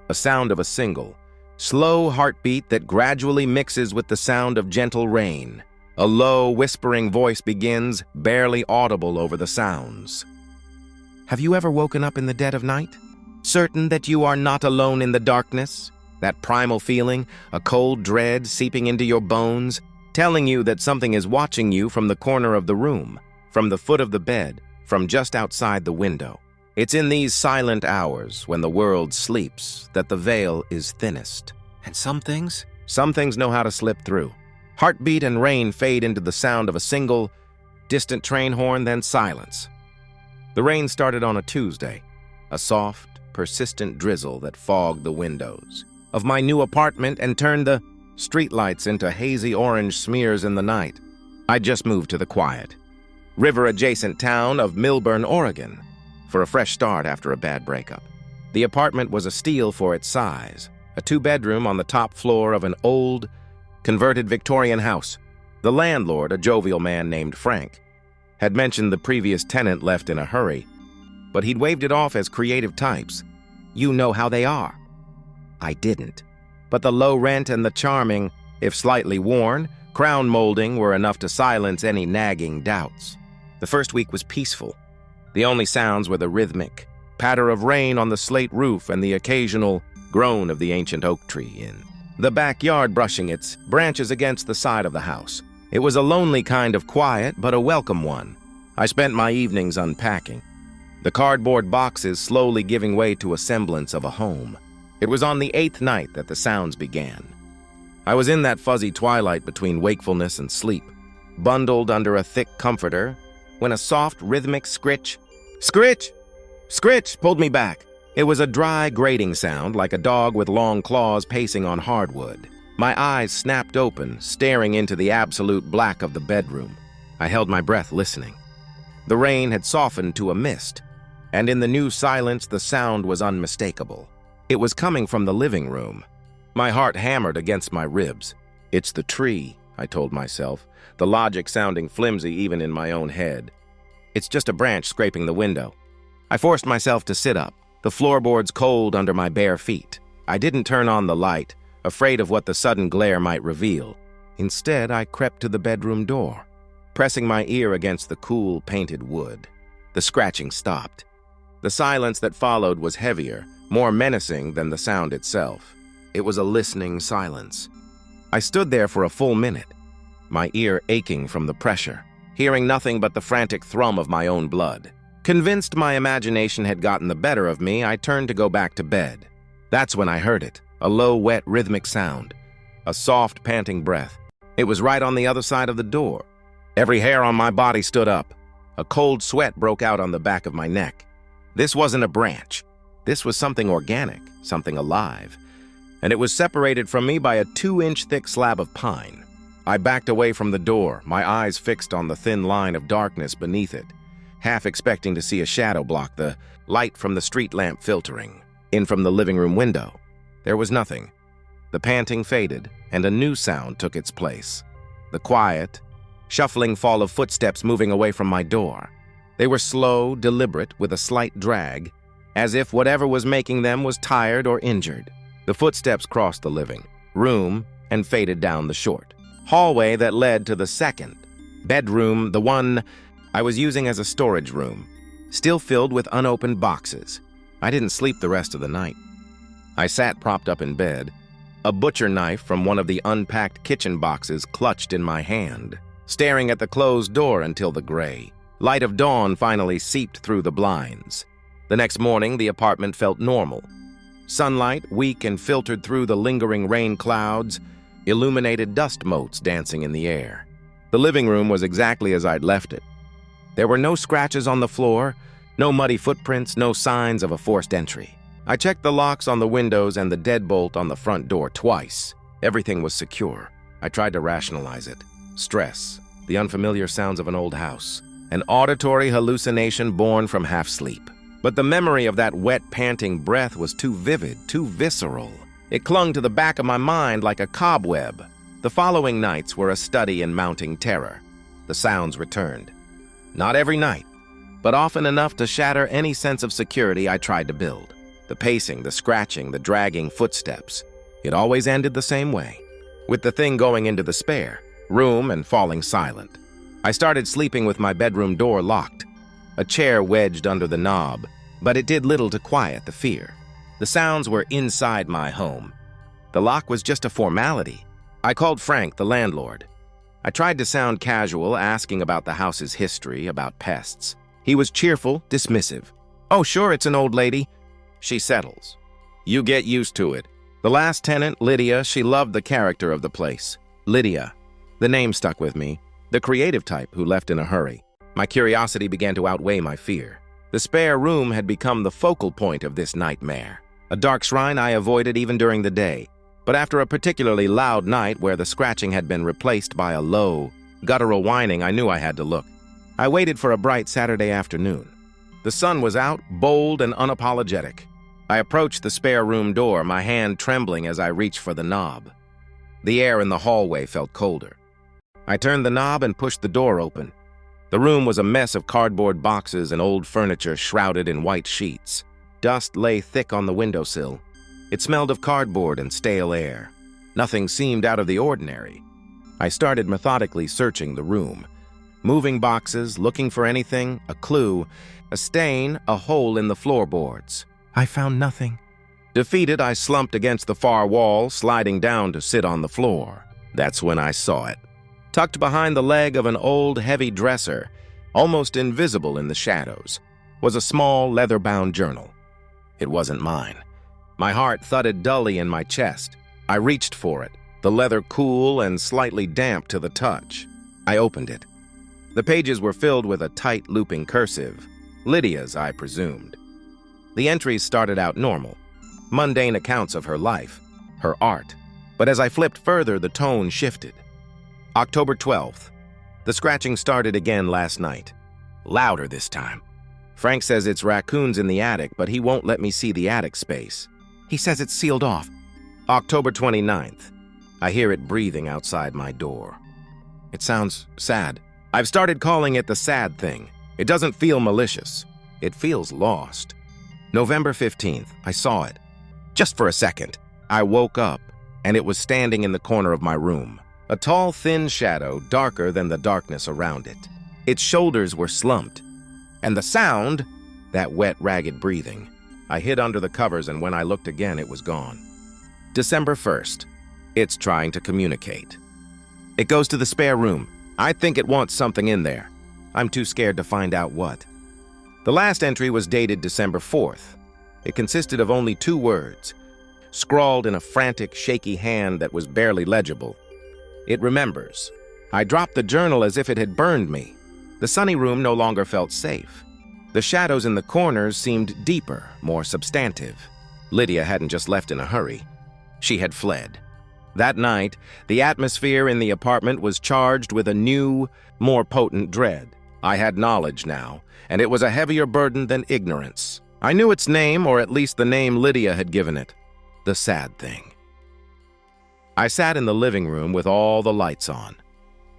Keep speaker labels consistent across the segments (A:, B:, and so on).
A: a sound of a single, slow heartbeat that gradually mixes with the sound of gentle rain. A low, whispering voice begins, barely audible over the sounds. Have you ever woken up in the dead of night, certain that you are not alone in the darkness? That primal feeling, a cold dread seeping into your bones, telling you that something is watching you from the corner of the room, from the foot of the bed, from just outside the window. It's in these silent hours, when the world sleeps, that the veil is thinnest. And some things know how to slip through. Heartbeat and rain fade into the sound of a single, distant train horn, then silence. The rain started on a Tuesday, a soft, persistent drizzle that fogged the windows of my new apartment and turned the streetlights into hazy orange smears in the night. I'd just moved to the quiet, river-adjacent town of Milburn, Oregon, for a fresh start after a bad breakup. The apartment was a steal for its size, a two-bedroom on the top floor of an old, converted Victorian house. The landlord, a jovial man named Frank, had mentioned the previous tenant left in a hurry, but he'd waved it off as creative types. You know how they are. I didn't. But the low rent and the charming, if slightly worn, crown molding were enough to silence any nagging doubts. The first week was peaceful. The only sounds were the rhythmic patter of rain on the slate roof and the occasional groan of the ancient oak tree in the backyard brushing its branches against the side of the house. It was a lonely kind of quiet, but a welcome one. I spent my evenings unpacking, the cardboard boxes slowly giving way to a semblance of a home. It was on the 8th night that the sounds began. I was in that fuzzy twilight between wakefulness and sleep, bundled under a thick comforter, when a soft, rhythmic scritch pulled me back. It was a dry, grating sound, like a dog with long claws pacing on hardwood. My eyes snapped open, staring into the absolute black of the bedroom. I held my breath, listening. The rain had softened to a mist, and in the new silence, the sound was unmistakable. It was coming from the living room. My heart hammered against my ribs. It's the tree, I told myself, the logic sounding flimsy even in my own head. It's just a branch scraping the window. I forced myself to sit up, the floorboards cold under my bare feet. I didn't turn on the light, afraid of what the sudden glare might reveal. Instead, I crept to the bedroom door, pressing my ear against the cool, painted wood. The scratching stopped. The silence that followed was heavier, more menacing than the sound itself. It was a listening silence. I stood there for a full minute, my ear aching from the pressure, hearing nothing but the frantic thrum of my own blood. Convinced my imagination had gotten the better of me, I turned to go back to bed. That's when I heard it, a low, wet, rhythmic sound, a soft, panting breath. It was right on the other side of the door. Every hair on my body stood up. A cold sweat broke out on the back of my neck. This wasn't a branch. This was something organic, something alive, and it was separated from me by a 2-inch thick slab of pine. I backed away from the door, my eyes fixed on the thin line of darkness beneath it, half expecting to see a shadow block the light from the street lamp filtering in from the living room window. There was nothing. The panting faded, and a new sound took its place. The quiet, shuffling fall of footsteps moving away from my door. They were slow, deliberate, with a slight drag, as if whatever was making them was tired or injured. The footsteps crossed the living room and faded down the short hallway that led to the second bedroom, the one I was using as a storage room, still filled with unopened boxes. I didn't sleep the rest of the night. I sat propped up in bed, a butcher knife from one of the unpacked kitchen boxes clutched in my hand, staring at the closed door until the gray light of dawn finally seeped through the blinds. The next morning, the apartment felt normal. Sunlight, weak and filtered through the lingering rain clouds, illuminated dust motes dancing in the air. The living room was exactly as I'd left it. There were no scratches on the floor, no muddy footprints, no signs of a forced entry. I checked the locks on the windows and the deadbolt on the front door twice. Everything was secure. I tried to rationalize it. Stress, the unfamiliar sounds of an old house, an auditory hallucination born from half-sleep. But the memory of that wet, panting breath was too vivid, too visceral. It clung to the back of my mind like a cobweb. The following nights were a study in mounting terror. The sounds returned. Not every night, but often enough to shatter any sense of security I tried to build. The pacing, the scratching, the dragging footsteps. It always ended the same way, with the thing going into the spare room and falling silent. I started sleeping with my bedroom door locked, a chair wedged under the knob, but it did little to quiet the fear. The sounds were inside my home. The lock was just a formality. I called Frank, the landlord. I tried to sound casual, asking about the house's history, about pests. He was cheerful, dismissive. "Oh, sure, it's an old lady. She settles. You get used to it." The last tenant, Lydia, she loved the character of the place. Lydia. The name stuck with me. The creative type who left in a hurry. My curiosity began to outweigh my fear. The spare room had become the focal point of this nightmare. A dark shrine I avoided even during the day. But after a particularly loud night where the scratching had been replaced by a low, guttural whining, I knew I had to look. I waited for a bright Saturday afternoon. The sun was out, bold and unapologetic. I approached the spare room door, my hand trembling as I reached for the knob. The air in the hallway felt colder. I turned the knob and pushed the door open. The room was a mess of cardboard boxes and old furniture shrouded in white sheets. Dust lay thick on the windowsill. It smelled of cardboard and stale air. Nothing seemed out of the ordinary. I started methodically searching the room, moving boxes, looking for anything, a clue, a stain, a hole in the floorboards. I found nothing. Defeated, I slumped against the far wall, sliding down to sit on the floor. That's when I saw it. Tucked behind the leg of an old, heavy dresser, almost invisible in the shadows, was a small, leather-bound journal. It wasn't mine. My heart thudded dully in my chest. I reached for it, the leather cool and slightly damp to the touch. I opened it. The pages were filled with a tight, looping cursive. Lydia's, I presumed. The entries started out normal, mundane accounts of her life, her art. But as I flipped further, the tone shifted. October 12th. The scratching started again last night. Louder this time. Frank says it's raccoons in the attic, but he won't let me see the attic space. He says it's sealed off. October 29th. I hear it breathing outside my door. It sounds sad. I've started calling it the sad thing. It doesn't feel malicious. It feels lost. November 15th. I saw it. Just for a second. I woke up, and it was standing in the corner of my room. A tall, thin shadow, darker than the darkness around it. Its shoulders were slumped. And the sound, that wet, ragged breathing. I hid under the covers, and when I looked again, it was gone. December 1st. It's trying to communicate. It goes to the spare room. I think it wants something in there. I'm too scared to find out what. The last entry was dated December 4th. It consisted of only 2 words, scrawled in a frantic, shaky hand that was barely legible. It remembers. I dropped the journal as if it had burned me. The sunny room no longer felt safe. The shadows in the corners seemed deeper, more substantive. Lydia hadn't just left in a hurry. She had fled. That night, the atmosphere in the apartment was charged with a new, more potent dread. I had knowledge now, and it was a heavier burden than ignorance. I knew its name, or at least the name Lydia had given it. The sad thing. I sat in the living room with all the lights on.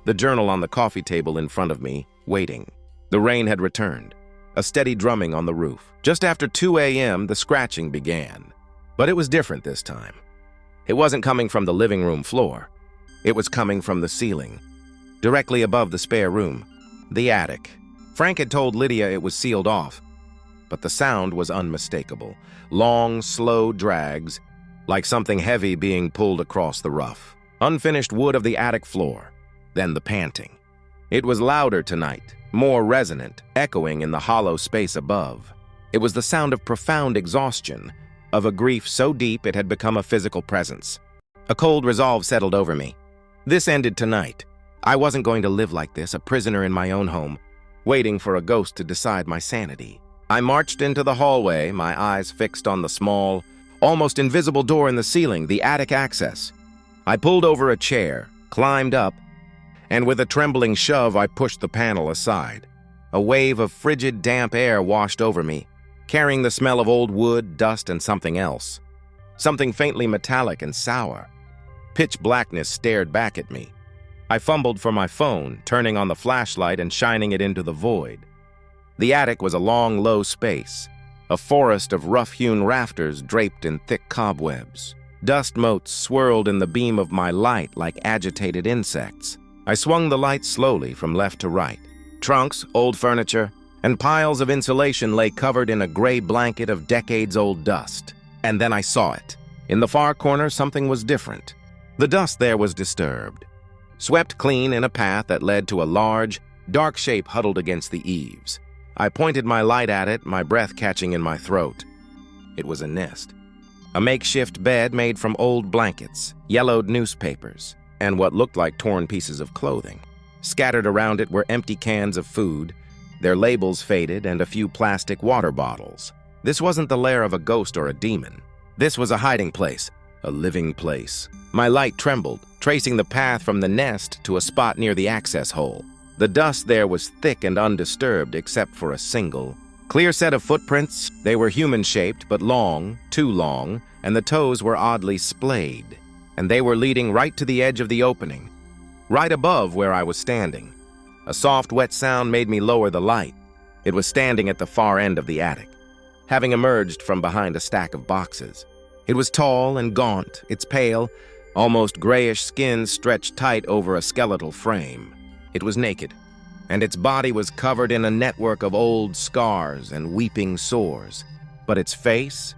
A: The journal on the coffee table in front of me, waiting. The rain had returned. A steady drumming on the roof. Just after 2 a.m., the scratching began. But it was different this time. It wasn't coming from the living room floor. It was coming from the ceiling, directly above the spare room, the attic. Frank had told Lydia it was sealed off, but the sound was unmistakable. Long, slow drags, like something heavy being pulled across the rough. Unfinished wood of the attic floor, then the panting. It was louder tonight, more resonant, echoing in the hollow space above. It was the sound of profound exhaustion, of a grief so deep it had become a physical presence. A cold resolve settled over me. This ended tonight. I wasn't going to live like this, a prisoner in my own home, waiting for a ghost to decide my sanity. I marched into the hallway, my eyes fixed on the small, almost invisible door in the ceiling, the attic access. I pulled over a chair, climbed up, and with a trembling shove, I pushed the panel aside. A wave of frigid, damp air washed over me, carrying the smell of old wood, dust, and something else. Something faintly metallic and sour. Pitch blackness stared back at me. I fumbled for my phone, turning on the flashlight and shining it into the void. The attic was a long, low space. a forest of rough-hewn rafters draped in thick cobwebs. Dust motes swirled in the beam of my light like agitated insects. I swung the light slowly from left to right. Trunks, old furniture, and piles of insulation lay covered in a gray blanket of decades-old dust. And then I saw it. In the far corner, something was different. The dust there was disturbed, swept clean in a path that led to a large, dark shape huddled against the eaves. I pointed my light at it, my breath catching in my throat. It was a nest. A makeshift bed made from old blankets, yellowed newspapers, and what looked like torn pieces of clothing. Scattered around it were empty cans of food, their labels faded, and a few plastic water bottles. This wasn't the lair of a ghost or a demon. This was a hiding place, a living place. My light trembled, tracing the path from the nest to a spot near the access hole. The dust there was thick and undisturbed except for a single, clear set of footprints. They were human-shaped, but long, too long, and the toes were oddly splayed. And they were leading right to the edge of the opening, right above where I was standing. A soft, wet sound made me lower the light. It was standing at the far end of the attic, having emerged from behind a stack of boxes. It was tall and gaunt, its pale, almost grayish skin stretched tight over a skeletal frame. It was naked, and its body was covered in a network of old scars and weeping sores. But its face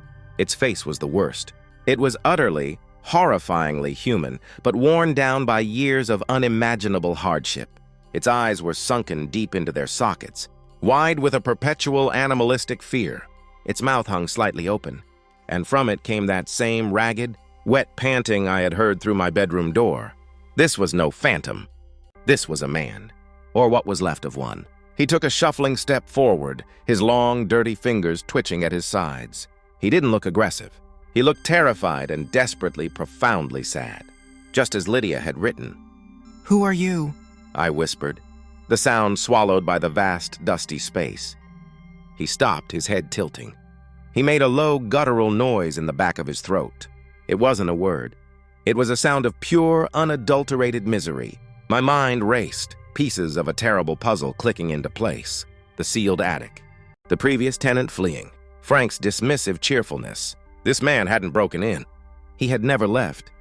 A: was the worst. It was utterly, horrifyingly human, but worn down by years of unimaginable hardship. Its eyes were sunken deep into their sockets, wide with a perpetual animalistic fear. Its mouth hung slightly open, and from it came that same ragged, wet panting I had heard through my bedroom door. This was no phantom. This was a man, or what was left of one. He took a shuffling step forward, his long, dirty fingers twitching at his sides. He didn't look aggressive. He looked terrified and desperately, profoundly sad, just as Lydia had written.
B: "Who are you?"
A: I whispered, the sound swallowed by the vast, dusty space. He stopped, his head tilting. He made a low, guttural noise in the back of his throat. It wasn't a word. It was a sound of pure, unadulterated misery. My mind raced, pieces of a terrible puzzle clicking into place. The sealed attic. The previous tenant fleeing. Frank's dismissive cheerfulness. This man hadn't broken in. He had never left.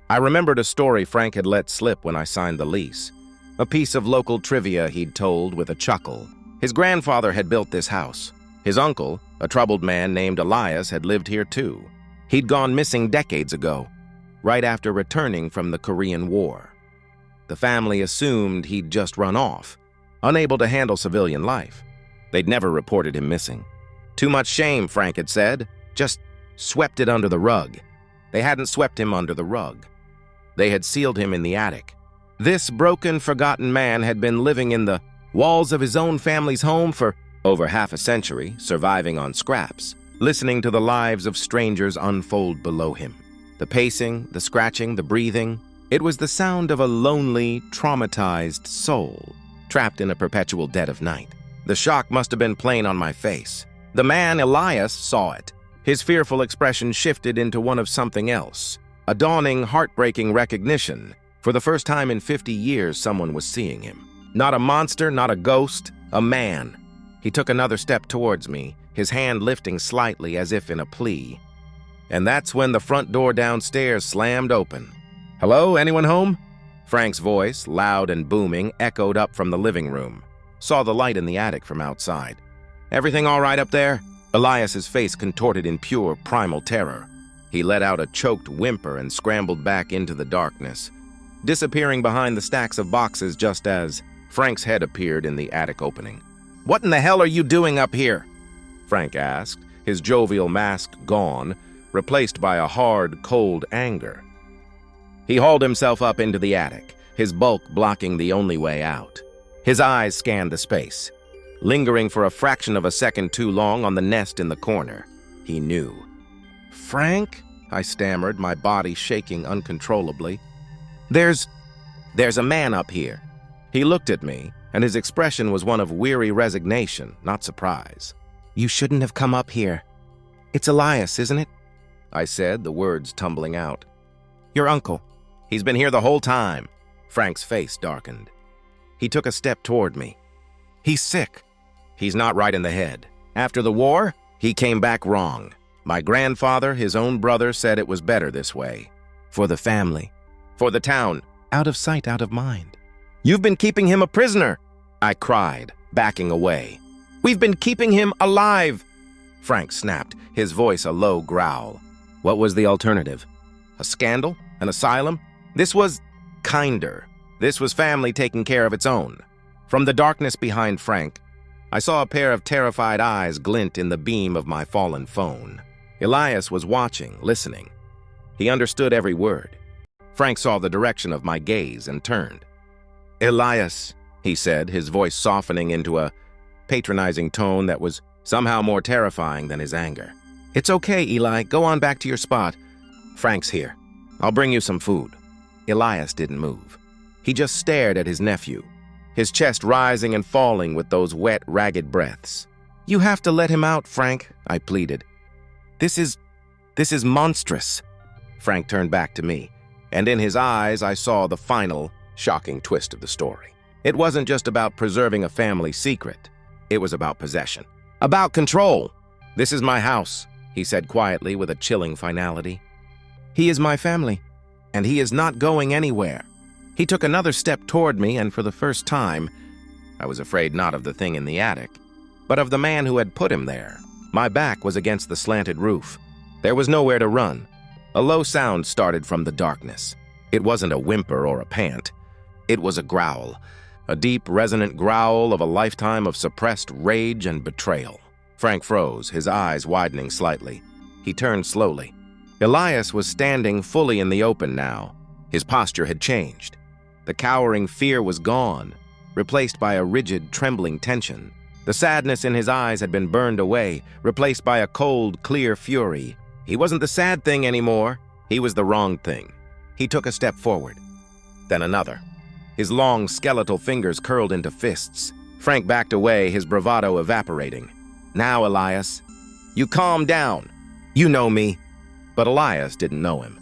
A: I remembered a story Frank had let slip when I signed the lease. A piece of local trivia he'd told with a chuckle. His grandfather had built this house. His uncle, a troubled man named Elias, had lived here too. He'd gone missing decades ago, right after returning from the Korean War. The family assumed he'd just run off, unable to handle civilian life. They'd never reported him missing. Too much shame, Frank had said. Just swept it under the rug. They hadn't swept him under the rug. They had sealed him in the attic. This broken, forgotten man had been living in the walls of his own family's home for over half a century, surviving on scraps, listening to the lives of strangers unfold below him. The pacing, the scratching, the breathing. It was the sound of a lonely, traumatized soul, trapped in a perpetual dead of night. The shock must have been plain on my face. The man, Elias, saw it. His fearful expression shifted into one of something else. A dawning, heartbreaking recognition. For the first time in 50 years, someone was seeing him. Not a monster, not a ghost, a man. He took another step towards me, his hand lifting slightly as if in a plea. And that's when the front door downstairs slammed open. "Hello, anyone home?" Frank's voice, loud and booming, echoed up from the living room. Saw the light in the attic from outside. "Everything all right up there?" Elias's face contorted in pure, primal terror. He let out a choked whimper and scrambled back into the darkness, disappearing behind the stacks of boxes just as Frank's head appeared in the attic opening. "What in the hell are you doing up here?" Frank asked, his jovial mask gone, replaced by a hard, cold anger. He hauled himself up into the attic, his bulk blocking the only way out. His eyes scanned the space, lingering for a fraction of a second too long on the nest in the corner. He knew. "Frank?" I stammered, my body shaking uncontrollably. There's a man up here." He looked at me, and his expression was one of weary resignation, not surprise. "You shouldn't have come up here. It's Elias, isn't it?" I said, the words tumbling out. "Your uncle. He's been here the whole time." Frank's face darkened. He took a step toward me. "He's sick. He's not right in the head. After the war, He came back wrong. My grandfather, his own brother, said it was better this way. For the family. For the town. Out of sight, out of mind. You've been keeping him a prisoner, I cried, backing away. We've been keeping him alive. Frank snapped, his voice a low growl. What was the alternative? A scandal? An asylum? This was kinder. This was family taking care of its own. From the darkness behind Frank, I saw a pair of terrified eyes glint in the beam of my fallen phone. Elias was watching, listening. He understood every word. Frank saw the direction of my gaze and turned. Elias, he said, his voice softening into a patronizing tone that was somehow more terrifying than his anger. It's okay, Eli. Go on back to your spot. Frank's here. I'll bring you some food. Elias didn't move. He just stared at his nephew, his chest rising and falling with those wet, ragged breaths. You have to let him out, Frank, I pleaded. This is monstrous. Frank turned back to me, and in his eyes I saw the final, shocking twist of the story. It wasn't just about preserving a family secret. It was about possession. About control. This is my house, he said quietly with a chilling finality. He is my family, and he is not going anywhere. He took another step toward me, and for the first time, I was afraid not of the thing in the attic, but of the man who had put him there. My back was against the slanted roof. There was nowhere to run. A low sound started from the darkness. It wasn't a whimper or a pant. It was a growl, a deep, resonant growl of a lifetime of suppressed rage and betrayal. Frank froze, his eyes widening slightly. He turned slowly. Elias was standing fully in the open now. His posture had changed. The cowering fear was gone, replaced by a rigid, trembling tension. The sadness in his eyes had been burned away, replaced by a cold, clear fury. He wasn't the sad thing anymore. He was the wrong thing. He took a step forward, then another. His long, skeletal fingers curled into fists. Frank backed away, his bravado evaporating. Now, Elias, you calm down. You know me. But Elias didn't know him.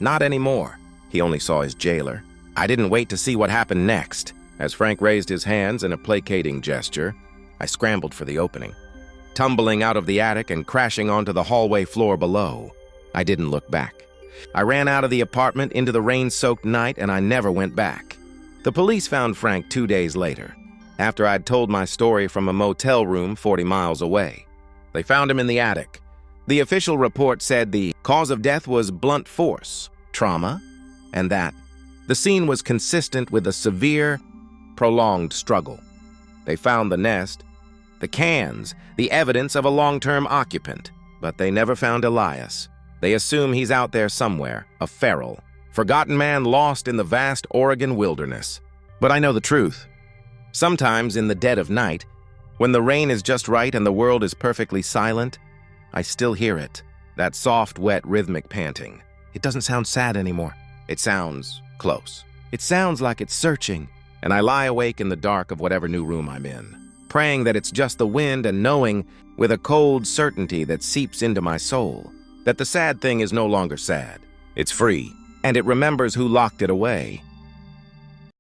A: Not anymore. He only saw his jailer. I didn't wait to see what happened next. As Frank raised his hands in a placating gesture, I scrambled for the opening, tumbling out of the attic and crashing onto the hallway floor below. I didn't look back. I ran out of the apartment into the rain-soaked night, and I never went back. The police found Frank 2 days later, after I'd told my story from a motel room 40 miles away. They found him in the attic. The official report said the cause of death was blunt force, trauma, and that the scene was consistent with a severe, prolonged struggle. They found the nest, the cans, the evidence of a long-term occupant, but they never found Elias. They assume he's out there somewhere, a feral, forgotten man lost in the vast Oregon wilderness. But I know the truth. Sometimes in the dead of night, when the rain is just right and the world is perfectly silent, I still hear it, that soft, wet, rhythmic panting. It doesn't sound sad anymore. It sounds close. It sounds like it's searching, and I lie awake in the dark of whatever new room I'm in, praying that it's just the wind and knowing, with a cold certainty that seeps into my soul, that the sad thing is no longer sad. It's free, and it remembers who locked it away.